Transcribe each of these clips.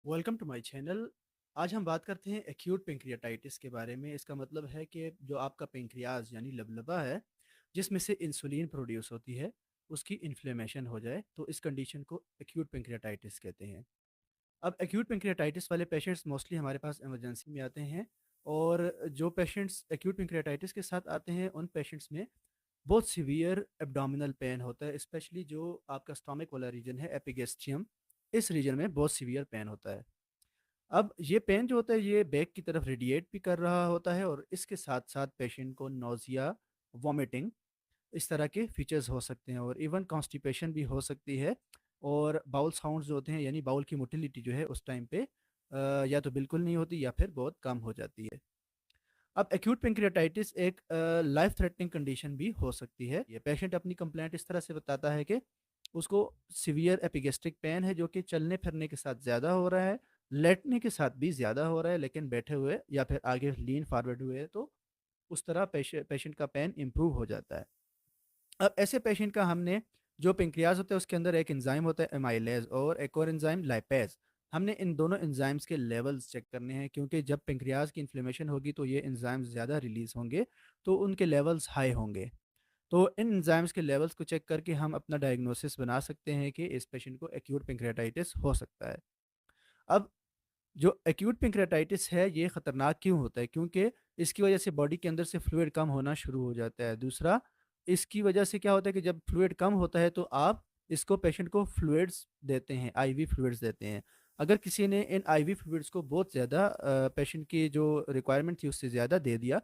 Welcome to my channel. आज हम बात करते हैं एक्यूट पेंक्रियाटाइटिस के बारे में। इसका मतलब है कि जो आपका पेंक्रियाज यानी लबलबा है, जिसमें से इंसुलिन प्रोड्यूस होती है, उसकी इन्फ्लेमेशन हो जाए तो इस कंडीशन को एक्यूट पेंक्रियाटाइटिस कहते हैं। अब एक्यूट पेंक्रियाटाइटिस वाले पेशेंट्स मोस्टली हमारे पास इमरजेंसी में आते हैं। और जो पेशेंट्स एक्यूट पेंक्रियाटाइटिस के साथ आते हैं उन पेशेंट्स में बहुत सीवियर एब्डोमिनल पेन होता है, स्पेशली जो आपका स्टोमक वाला रीजन है, एपिगेस्ट्रियम, इस रीजन में बहुत सीवियर पेन होता है। अब ये पेन जो होता है ये बैक की तरफ रेडिएट भी कर रहा होता है, और इसके साथ साथ पेशेंट को नोज़िया, वॉमिटिंग, इस तरह के फीचर्स हो सकते हैं, और इवन कॉन्स्टिपेशन भी हो सकती है। और बाउल साउंड्स जो होते हैं यानी बाउल की मोटिलिटी जो है उस टाइम पे या तो बिल्कुल नहीं होती या फिर बहुत कम हो जाती है। अब एक्यूट पेंक्रियाटाइटिस एक लाइफ थ्रेटनिंग कंडीशन भी हो सकती है। ये पेशेंट अपनी कंप्लेंट इस तरह से बताता है कि उसको सिवियर एपिगेस्ट्रिक पेन है जो कि चलने फिरने के साथ ज़्यादा हो रहा है, लेटने के साथ भी ज़्यादा हो रहा है, लेकिन बैठे हुए या फिर आगे लीन फॉरवर्ड हुए तो उस तरह पेशेंट का पेन इम्प्रूव हो जाता है। अब ऐसे पेशेंट का हमने, जो पेंक्रियाज होता है उसके अंदर एक एंजाइम होता है एमाइलेज, और एक और एंजाइम लाइपेज। हमने इन दोनों एंजाइम्स के लेवल्स चेक करने हैं, क्योंकि जब पेंक्रियाज की इन्फ्लेमेशन होगी तो ये एंजाइम्स ज़्यादा रिलीज होंगे, तो उनके लेवल्स हाई होंगे। तो इन एंजाइम्स के लेवल्स को चेक करके हम अपना डायग्नोसिस बना सकते हैं कि इस पेशेंट को एक्यूट पेंक्रियाटाइटिस हो सकता है। अब जो एक्यूट पेंक्रियाटाइटिस है ये खतरनाक क्यों होता है? क्योंकि इसकी वजह से बॉडी के अंदर से फ्लूइड कम होना शुरू हो जाता है। दूसरा, इसकी वजह से क्या होता है कि जब फ्लूइड कम होता है तो आप इसको पेशेंट को फ्लूइड्स देते हैं, आईवी फ्लूइड्स देते हैं। अगर किसी ने इन आईवी फ्लूइड्स को बहुत ज़्यादा पेशेंट की जो रिक्वायरमेंट थी उससे ज़्यादा दे दिया,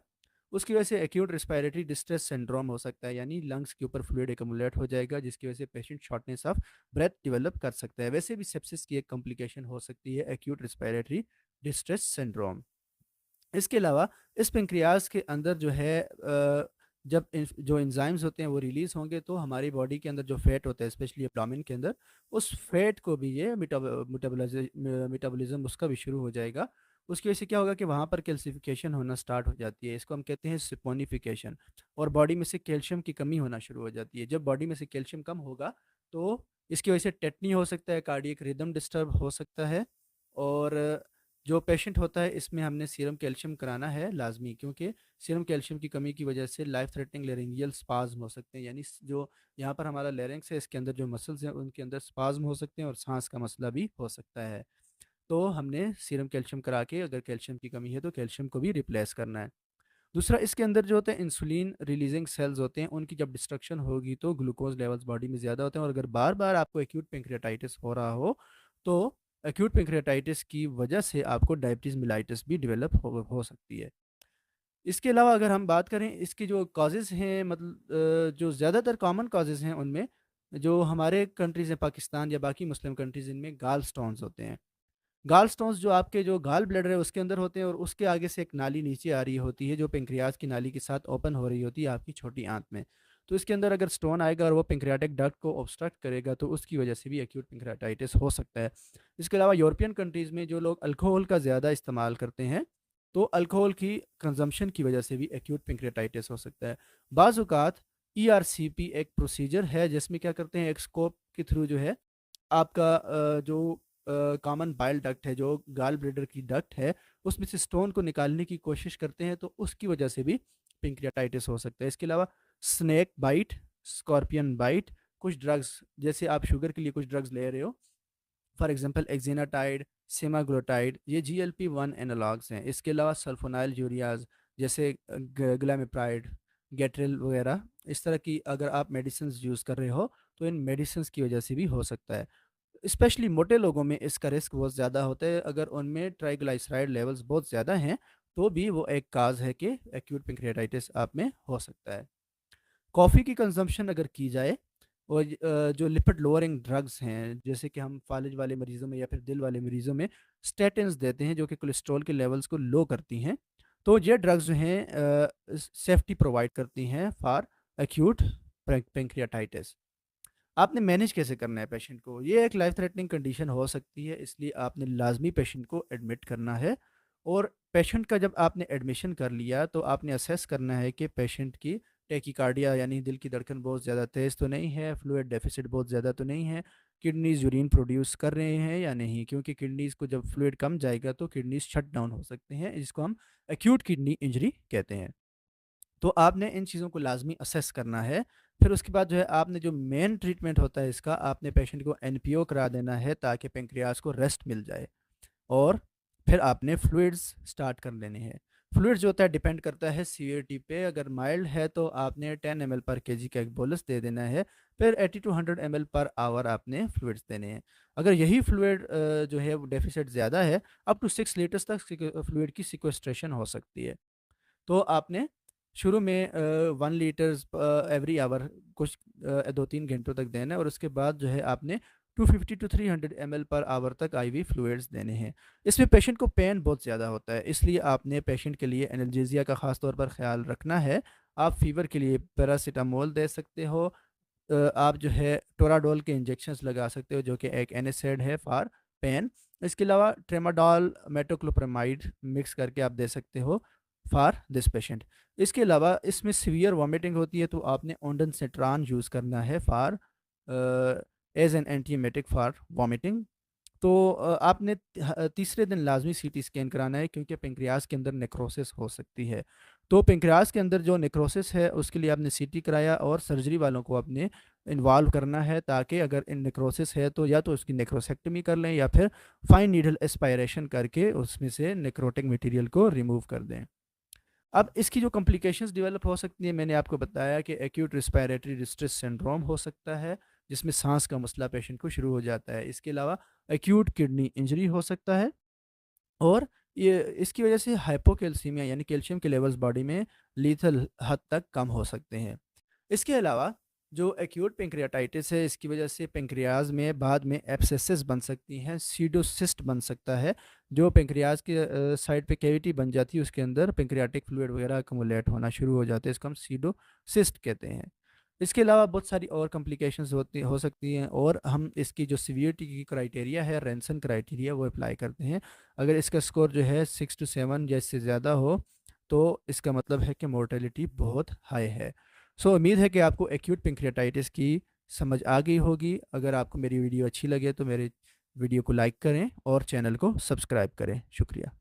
उसकी वजह से एक्यूट रिस्पायरेटरी डिस्ट्रेस सिंड्रोम हो सकता है, यानी लंग्स के ऊपर फ्लूइड एकमुलेट हो जाएगा, जिसकी वजह से patient shortness of breath develop कर सकता है। वैसे भी सेप्सिस की एक कॉम्प्लिकेशन हो सकती है एक्यूट रिस्पायरेटरी डिस्ट्रेस सिंड्रोम। इसके अलावा इस पेंक्रियाज के अंदर जो है जब जो एंजाइम्स होते हैं वो रिलीज होंगे तो हमारी बॉडी के अंदर जो फैट होता है, स्पेशली एब्डोमेन के अंदर, उस फैट को भी ये मेटाबॉलिज्म उसका भी शुरू हो जाएगा। उसकी वजह से क्या होगा कि वहाँ पर कैल्सिफिकेशन होना स्टार्ट हो जाती है, इसको हम कहते हैं सिपोनिफिकेशन। और बॉडी में से कैल्शियम की कमी होना शुरू हो जाती है। जब बॉडी में से कैल्शियम कम होगा तो इसकी वजह से टेटनी हो सकता है, कार्डियक रिदम डिस्टर्ब हो सकता है। और जो पेशेंट होता है इसमें हमने सीरम कैल्शियम कराना है लाजमी, क्योंकि सीरम कैल्शियम की कमी की वजह से लाइफ थ्रेटनिंग लेरिंगियल स्पाज्म हो सकते हैं, यानी जो यहाँ पर हमारा लेरिंग्स है इसके अंदर जो मसल्स हैं उनके अंदर स्पाज्म हो सकते हैं और सांस का मसला भी हो सकता है। तो हमने सीरम कैल्शियम करा के अगर कैल्शियम की कमी है तो कैल्शियम को भी रिप्लेस करना है। दूसरा, इसके अंदर जो होते हैं इंसुलिन रिलीजिंग सेल्स होते हैं, उनकी जब डिस्ट्रक्शन होगी तो ग्लूकोज लेवल्स बॉडी में ज़्यादा होते हैं, और अगर बार बार आपको एक्यूट पेंक्रियाटाइटिस हो रहा हो तो एक्यूट पेंक्रियाटाइटिस की वजह से आपको डायबिटीज़ मिलाइटिस भी डेवलप हो सकती है। इसके अलावा अगर हम बात करें इसकी जो कॉजेज़ हैं, मतलब जो ज़्यादातर कॉमन कॉजेज़ हैं उनमें, जो हमारे कंट्रीज़ हैं पाकिस्तान या बाकी मुस्लिम कंट्रीज़, इनमें गाल स्टोन्स होते हैं। गाल स्टोन्स जो आपके जो गाल ब्लैडर है उसके अंदर होते हैं, और उसके आगे से एक नाली नीचे आ रही होती है जो पेंक्रियाज की नाली के साथ ओपन हो रही होती है आपकी छोटी आंत में। तो इसके अंदर अगर स्टोन आएगा और वो पेंक्रियाटिक डक्ट को ऑब्स्ट्रक्ट करेगा तो उसकी वजह से भी एक्यूट पेंक्रियाटाइटिस हो सकता है। इसके अलावा यूरोपियन कंट्रीज़ में जो लोग अल्कोहल का ज़्यादा इस्तेमाल करते हैं, तो अल्कोहल की कंजम्पशन की वजह से भी एक्यूट पेंक्रियाटाइटिस हो सकता है। बाज़ औक़ात ईआरसीपी एक प्रोसीजर है जिसमें क्या करते हैं, एक स्कोप के थ्रू जो है आपका जो कॉमन बाइल डक्ट है, जो गाल ब्लैडर की डक्ट है, उसमें से स्टोन को निकालने की कोशिश करते हैं, तो उसकी वजह से भी पेंक्रियाटाइटिस हो सकता है। इसके अलावा स्नेक बाइट, स्कॉर्पियन बाइट, कुछ ड्रग्स, जैसे आप शुगर के लिए कुछ ड्रग्स ले रहे हो, फॉर एग्जांपल एक्जिनाटाइड, सेमाग्लोटाइड, ये GLP-1 एनालॉग्स हैं। इसके अलावा सल्फोनाइल यूरियाज, जैसे ग्लामिप्राइड, गेट्रिल वगैरह, इस तरह की अगर आप मेडिसिन यूज़ कर रहे हो तो इन मेडिसिन की वजह से भी हो सकता है। स्पेशली मोटे लोगों में इसका रिस्क बहुत ज़्यादा होता है, अगर उनमें ट्राइग्लाइसराइड लेवल्स बहुत ज़्यादा हैं तो भी वो एक काज है कि एक्यूट पेंक्रियाटाइटिस आप में हो सकता है। कॉफ़ी की कंजम्पशन अगर की जाए, और जो लिपिड लोअरिंग ड्रग्स हैं, जैसे कि हम फालिज वाले मरीज़ों में या फिर दिल वाले मरीज़ों में स्टेटिन्स देते हैं जो कि कोलेस्ट्रॉल के लेवल्स को लो करती हैं, तो ये ड्रग्स जो हैं सेफ्टी प्रोवाइड करती हैं फॉर एक्यूट पेंक्रियाटाइटिस। आपने मैनेज कैसे करना है पेशेंट को? ये एक लाइफ थ्रेटनिंग कंडीशन हो सकती है, इसलिए आपने लाज़मी पेशेंट को एडमिट करना है। और पेशेंट का जब आपने एडमिशन कर लिया तो आपने असेस करना है कि पेशेंट की टैकीकार्डिया यानी दिल की धड़कन बहुत ज़्यादा तेज़ तो नहीं है, फ्लूइड डेफिसिट बहुत ज़्यादा तो नहीं है, किडनीज़ यूरिन प्रोड्यूस कर रहे हैं या नहीं, क्योंकि किडनीज़ को जब फ्लूइड कम जाएगा तो किडनीज़ शट डाउन हो सकते हैं, जिसको हम एक्यूट किडनी इंजरी कहते हैं। तो आपने इन चीज़ों को लाज़मी असेस करना है। फिर उसके बाद जो है आपने जो मेन ट्रीटमेंट होता है इसका, आपने पेशेंट को एनपीओ करा देना है ताकि पेंक्रियाज़ को रेस्ट मिल जाए। और फिर आपने फ्लूइड्स स्टार्ट कर लेने हैं। फ्लूइड्स जो होता है डिपेंड करता है सीवियरिटी पे। अगर माइल्ड है तो आपने 10 ml पर केजी का एक बोलस दे देना है। फिर 80 टू 100 ml पर आवर आपने फ्लूइड्स देने हैं। अगर यही फ्लूइड जो है वो डेफिसिट ज़्यादा है, अप टू 6 लीटर्स तक फ्लूइड की सिक्वेस्ट्रेशन हो सकती है। तो आपने शुरू में 1 लीटर्स एवरी आवर कुछ 2-3 घंटों तक देना है, और उसके बाद जो है आपने 250 टू 300 ml पर आवर तक आईवी फ्लूइड्स देने हैं। इसमें पेशेंट को पेन बहुत ज़्यादा होता है, इसलिए आपने पेशेंट के लिए एनाल्जेसिया का ख़ास तौर पर ख़्याल रखना है। आप फ़ीवर के लिए पैरासिटामोल दे सकते हो। आप जो है टोराडोल के इंजेक्शंस लगा सकते हो, जो कि एक एनएसएड है फॉर पेन। इसके अलावा ट्रेमाडोल मेटोक्लोप्रामाइड मिक्स करके आप दे सकते हो फॉर दिस पेशेंट। इसके अलावा इसमें सीवियर वॉमिटिंग होती है तो आपने ओंडानसेट्रान यूज़ करना है for as an antiemetic for vomiting. तो आपने तीसरे दिन लाजमी सीटी स्कैन कराना है, क्योंकि पेंक्रियाज के अंदर नेक्रोसिस हो सकती है। तो पेंक्रियाज के अंदर जो नेक्रोसिस है उसके लिए आपने सीटी कराया, और सर्जरी वालों को आपने इन्वॉल्व करना है, ताकि अगर इन नेक्रोसिस है तो या तो उसकी नेक्रोसेक्टमी कर लें या फिर फाइन नीडल एस्पायरेशन करके उसमें से नेक्रोटिक मटेरियल को रिमूव कर दें। अब इसकी जो कॉम्प्लिकेशंस डेवलप हो सकती है, मैंने आपको बताया कि एक्यूट रिस्पायरेटरी डिस्ट्रेस सिंड्रोम हो सकता है, जिसमें सांस का मसला पेशेंट को शुरू हो जाता है। इसके अलावा एक्यूट किडनी इंजरी हो सकता है, और ये इसकी वजह से हाइपोकैल्सीमिया यानी कैल्शियम के लेवल्स बॉडी में लीथल हद तक कम हो सकते हैं। इसके अलावा जो एक्यूट पेंक्रियाटाइटिस है, इसकी वजह से पेंक्रियाज में बाद में एब्सेसेस बन सकती हैं, सीडोसिस्ट बन सकता है। जो पेंक्रियाज के साइड पे कैविटी बन जाती है, उसके अंदर पेंक्रियाटिक फ्लूइड वगैरह अक्मुलेट होना शुरू हो जाते हैं, इसको हम सीडोसिस्ट कहते हैं। इसके अलावा बहुत सारी और कॉम्प्लिकेशंस होती हो सकती हैं, और हम इसकी जो सीवियरिटी की क्राइटेरिया है, रेंसन क्राइटेरिया, वो अप्लाई करते हैं। अगर इसका स्कोर जो है 6 टू 7 या इससे ज़्यादा हो, तो इसका मतलब है कि मोर्टेलिटी बहुत हाई है। सो उम्मीद है कि आपको एक्यूट पेंक्रियाटाइटिस की समझ आ गई होगी। अगर आपको मेरी वीडियो अच्छी लगे तो मेरे वीडियो को लाइक करें और चैनल को सब्सक्राइब करें। शुक्रिया।